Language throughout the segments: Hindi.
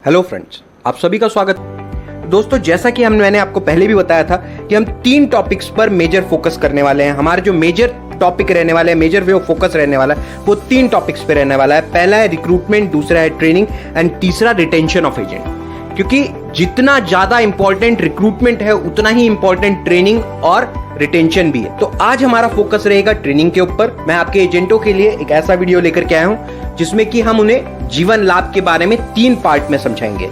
हेलो फ्रेंड्स, आप सभी का स्वागत। दोस्तों, जैसा कि मैंने आपको पहले भी बताया था कि हम 3 टॉपिक्स पर मेजर फोकस करने वाले हैं। हमारे जो मेजर टॉपिक रहने वाले हैं, मेजर वे ऑफ फोकस रहने वाला है, वो 3 टॉपिक्स पे रहने वाला है। पहला है रिक्रूटमेंट, दूसरा है ट्रेनिंग एंड तीसरा रिटेंशन ऑफ एजेंट। क्योंकि जितना ज्यादा इंपॉर्टेंट रिक्रूटमेंट है उतना ही इंपॉर्टेंट ट्रेनिंग और रिटेंशन भी है। तो आज हमारा फोकस रहेगा ट्रेनिंग के ऊपर। मैं आपके एजेंटों के लिए एक ऐसा वीडियो लेकर के आया हूं जिसमें कि हम उन्हें जीवन लाभ के बारे में 3 पार्ट में समझाएंगे।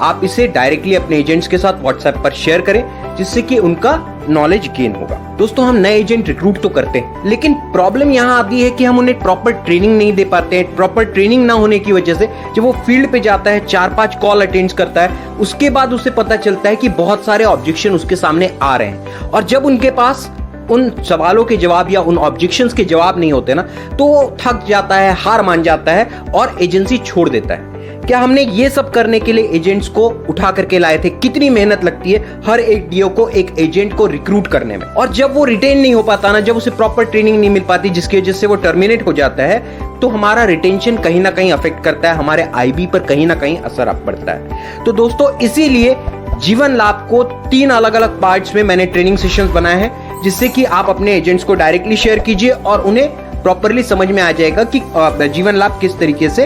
आप इसे डायरेक्टली अपने एजेंट्स के साथ व्हाट्सएप पर शेयर करें जिससे कि उनका नॉलेज गेन होगा। दोस्तों, हम नए एजेंट रिक्रूट तो करते हैं, लेकिन प्रॉब्लम यहां आती है कि हम उन्हें प्रॉपर ट्रेनिंग नहीं दे पाते हैं। प्रॉपर ट्रेनिंग ना होने की वजह से जब वो फील्ड पे जाता है, 4-5 कॉल अटेंड करता है, उसके बाद उसे पता चलता है कि बहुत सारे ऑब्जेक्शन उसके सामने आ रहे हैं। और जब उनके पास उन सवालों के जवाब या उन ऑब्जेक्शंस के जवाब नहीं होते ना, तो वो थक जाता है, हार मान जाता है और एजेंसी छोड़ देता है। क्या हमने ये सब करने के लिए एजेंट्स को उठा करके लाए थे? कितनी मेहनत लगती है हर एक डीओ को, एक एजेंट को रिक्रूट करने में। और जब वो रिटेन नहीं हो पाता ना, जब उसे प्रॉपर ट्रेनिंग नहीं मिल पाती, जिसकी वजह से वो टर्मिनेट हो जाता है, तो हमारा रिटेंशन कहीं ना कहीं अफेक्ट करता है, हमारे आईबी पर कहीं ना कहीं असर पड़ता है। तो दोस्तों, इसीलिए जीवन लाभ को 3 अलग अलग पार्ट्स में मैंने ट्रेनिंग सेशंस बनाए हैं, जिससे कि आप अपने एजेंट्स को डायरेक्टली शेयर कीजिए और उन्हें प्रॉपरली समझ में आ जाएगा कि जीवन लाभ किस तरीके से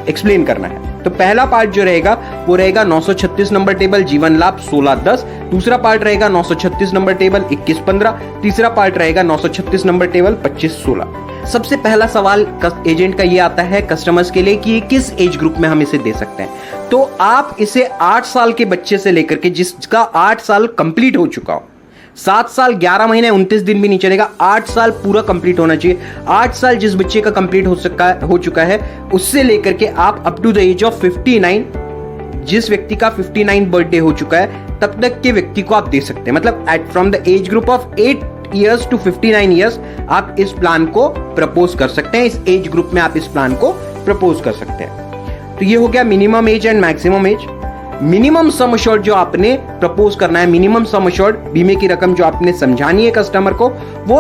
एक्सप्लेन करना है। तो पहला पार्ट जो रहेगा वो रहेगा 936 नंबर टेबल जीवन लाभ 16-10। दूसरा पार्ट रहेगा 936 नंबर टेबल 21-15। तीसरा पार्ट रहेगा 936 नंबर टेबल 25-16। सबसे पहला सवाल एजेंट का ये आता है कस्टमर्स के लिए कि किस एज ग्रुप में हम इसे दे सकते हैं। तो आप इसे 8 साल के बच्चे से लेकर के जिसका 8 साल कंप्लीट हो चुका हो, 7 साल 11 महीने 29 दिन भी नहीं चलेगा, 8 साल पूरा कंप्लीट होना चाहिए। 8 साल जिस बच्चे का कंप्लीट हो चुका है उससे लेकर के आप up to the age of 59, जिस व्यक्ति का 59 बर्थडे हो चुका है तब तक के व्यक्ति को आप दे सकते हैं। मतलब eight from the age group of 8 years to 59 years आप इस प्लान को प्रपोज कर सकते हैं। इस एज ग्रुप में आप इस प्लान को प्रपोज कर सकते हैं। तो ये हो गया minimum age and maximum age. Minimum sum assured जो आपने प्रपोज करना है, मिनिमम सम अश्योर्ड बीमे की रकम जो आपने समझानी है कस्टमर को, वो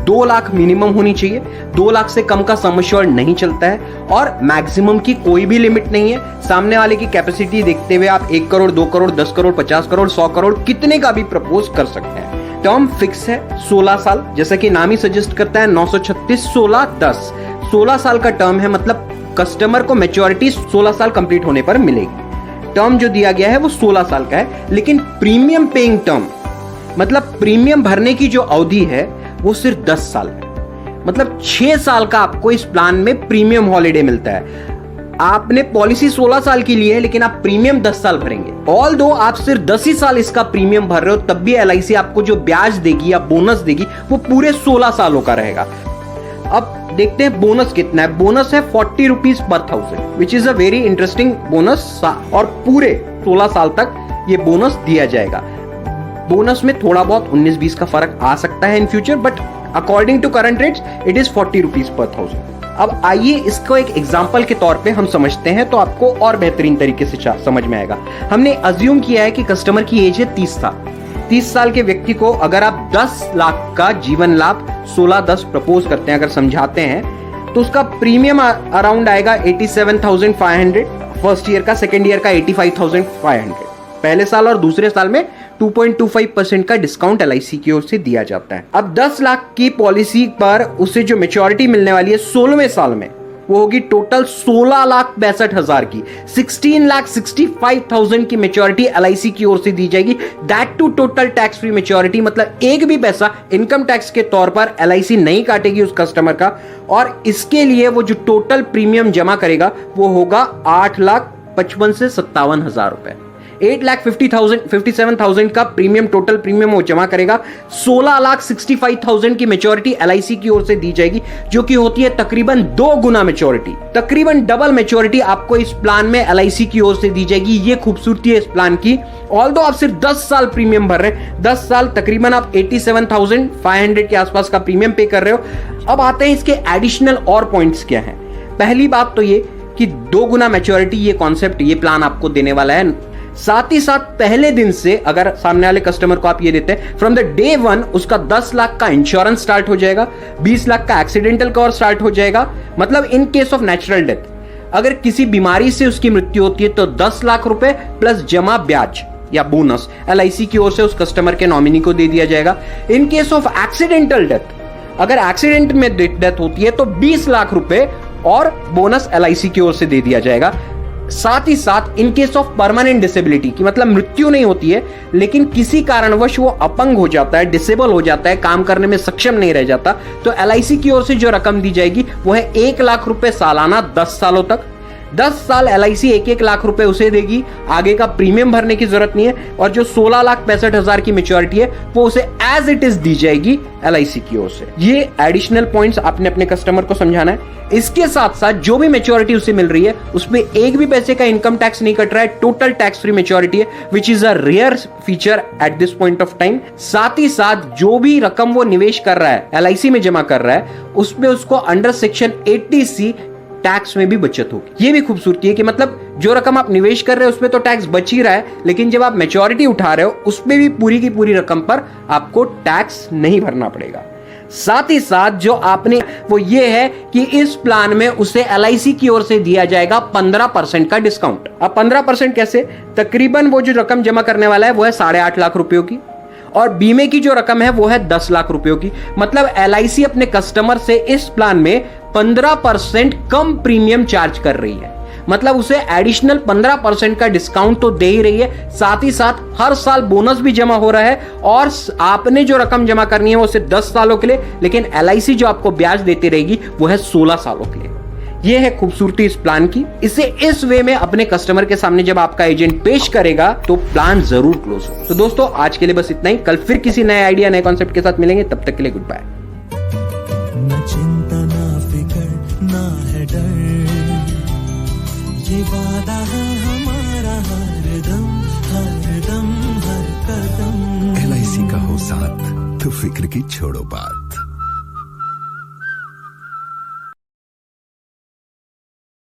2 लाख मिनिमम होनी चाहिए। 2 लाख से कम का सम अश्योर्ड नहीं चलता है और मैक्सिमम की कोई भी लिमिट नहीं है। सामने वाले की कैपेसिटी देखते हुए आप 1 करोड़, 2 करोड़, 10 करोड़, 50 करोड़, 100 करोड़, कितने का भी प्रपोज कर सकते हैं। टर्म फिक्स है 16 साल, जैसा कि नाम ही सजेस्ट करता है 936 16-10। 16 साल का टर्म है, मतलब कस्टमर को मैच्योरिटी 16 साल कंप्लीट होने पर मिलेगी। टर्म जो दिया गया है वो 16 साल का है, लेकिन प्रीमियम पेइंग टर्म, मतलब प्रीमियम भरने की जो अवधि है वो सिर्फ 10 साल है। मतलब 6 साल का आपको इस प्लान में प्रीमियम हॉलिडे मिलता है। आपने पॉलिसी 16 साल की ली है, लेकिन आप प्रीमियम 10 साल भरेंगे। ऑल दो आप सिर्फ 10 ही साल इसका प्रीमियम भर रहे हो, तब भी एलआईसी आपको जो ब्याज देगी या बोनस देगी वो पूरे 16 सालों का रहेगा। अब देखते हैं बोनस कितना है। बोनस है 40 रुपीज पर 1000, विच is a very interesting bonus. और पूरे 16 साल तक ये बोनस दिया जाएगा। बोनस में थोड़ा बहुत 19-20 का फर्क आ सकता है in future, but according to current rates it is 40 rupees पर 1000। अब आइए इसको एक एग्जाम्पल के तौर पे हम समझते हैं, तो आपको और बेहतरीन तरीके से समझ में आएगा। हमने अज्यूम किया है कि कस्टमर की एज है 30 साल। 30 साल के व्यक्ति को अगर आप 10 लाख का जीवन लाभ 16-10 प्रपोज करते हैं, अगर समझाते हैं, तो उसका प्रीमियम अराउंड आएगा 87,500 फर्स्ट ईयर का, सेकेंड ईयर का 85,500। पहले साल और दूसरे साल में 2.25% का डिस्काउंट एलआईसी की ओर से दिया जाता है। अब 10 लाख की पॉलिसी पर उसे जो मैच्योरिटी मिलने वाली है 16वें साल में, वो होगी टोटल 16,62,000 की। 16,65,000 की मैच्योरिटी एलआईसी की ओर से दी जाएगी। That to total tax free maturity, मतलब एक भी पैसा इनकम टैक्स के तौर पर एलआईसी नहीं काटेगी उस कस्टमर का। और इसके लिए वो जो टोटल प्रीमियम जमा करेगा वो होगा 8,55,000 से 57,000 रुपए। 8,57,000 का प्रीमियम, टोटल प्रीमियम वो जमा करेगा। 16,65,000 की मैच्योरिटी एलआईसी की ओर से दी जाएगी, जो कि होती है तकरीबन 2 गुना मैच्योरिटी, तकरीबन डबल मैच्योरिटी आपको इस प्लान में एलआईसी की ओर से दी जाएगी। ये खूबसूरती है इस प्लान की। ऑल्दो आप सिर्फ 10 साल प्रीमियम भर रहे हैं, 10 साल तकरीबन आप 87,500 के आसपास का प्रीमियम पे कर रहे हो। अब आते हैं इसके एडिशनल और पॉइंट्स क्या हैं। पहली बात तो ये कि 2 गुना मैच्योरिटी ये कॉन्सेप्ट, ये प्लान आपको देने वाला है। साथ ही साथ पहले दिन से अगर सामने वाले कस्टमर को आप ये देते हैं, फ्रॉम द डे 1 उसका 10 लाख का इंश्योरेंस स्टार्ट हो जाएगा, 20 लाख का एक्सीडेंटल कवर स्टार्ट हो जाएगा। मतलब in case of natural death अगर किसी बीमारी से उसकी मृत्यु होती है तो 10 लाख रुपए प्लस जमा ब्याज या बोनस एलआईसी की ओर से उस कस्टमर के नॉमिनी को दे दिया जाएगा। In case of accidental death, अगर एक्सीडेंट में डेथ होती है तो 20 लाख रुपए और बोनस एलआईसी की ओर से दे दिया जाएगा। साथ ही साथ in case of permanent disability की मतलब मृत्यु नहीं होती है लेकिन किसी कारणवश वो अपंग हो जाता है, डिसेबल हो जाता है, काम करने में सक्षम नहीं रह जाता, तो एलआईसी की ओर से जो रकम दी जाएगी वो है 1 लाख रुपए सालाना 10 सालों तक। 10 साल एलआईसी 1-1 लाख रुपए उसे देगी, आगे का प्रीमियम भरने की जरूरत नहीं है, और जो 16,65,000 की मैच्योरिटी है वो उसे एज इट इज दी जाएगी एलआईसी की ओर से। ये एडिशनल पॉइंट्स आपने अपने कस्टमर को समझाना है। इसके साथ साथ जो भी मैच्योरिटी उसे मिल रही है उसमें एक भी पैसे का इनकम टैक्स नहीं कट रहा है, टोटल टैक्स फ्री मैच्योरिटी है, which is a rare feature at this point of time. साथ ही साथ जो भी रकम वो निवेश कर रहा है, एलआईसी में जमा कर रहा है, उसमें उसको अंडर सेक्शन 80C टैक्स में भी बचत होगी। ये भी खूबसूरती है कि मतलब जो रकम आप निवेश कर रहे हो उसमें तो टैक्स बच ही रहा है, लेकिन जब आप मैच्योरिटी उठा रहे हो उसमें भी पूरी की पूरी रकम पर आपको टैक्स नहीं भरना पड़ेगा। साथ ही साथ जो आपने वो ये है कि इस प्लान में उसे एलआईसी की ओर से दिया जाएगा 15% का डिस्काउंट। अब 15% कैसे? तकरीबन वो जो रकम जमा करने वाला है वो है 8.5 लाख रुपयों की, और बीमे की जो रकम है वो है 10 लाख रुपयों की। मतलब एलआईसी अपने कस्टमर से इस प्लान में 15% कम प्रीमियम चार्ज कर रही है, मतलब उसे एडिशनल 15% का डिस्काउंट तो दे ही रही है, साथ ही साथ हर साल बोनस भी जमा हो रहा है, और आपने जो रकम जमा करनी है वो सिर्फ 10 सालों के लिए, लेकिन एलआईसी जो आपको ब्याज देती रहेगी वो है 16 सालों के लिए। ये है खूबसूरती इस प्लान की। इसे इस वे में अपने कस्टमर के सामने जब आपका एजेंट पेश करेगा तो प्लान जरूर क्लोज हो। तो दोस्तों आज के लिए बस इतना ही, कल फिर किसी नए आइडिया नए कॉन्सेप्ट के साथ मिलेंगे, तब तक के लिए गुड बाय। ना चिंता ना फिकर ना है डर, ये वादा है हमारा हर दम हर कदम। एलआईसी का हो साथ तो फिक्र की छोड़ो बात।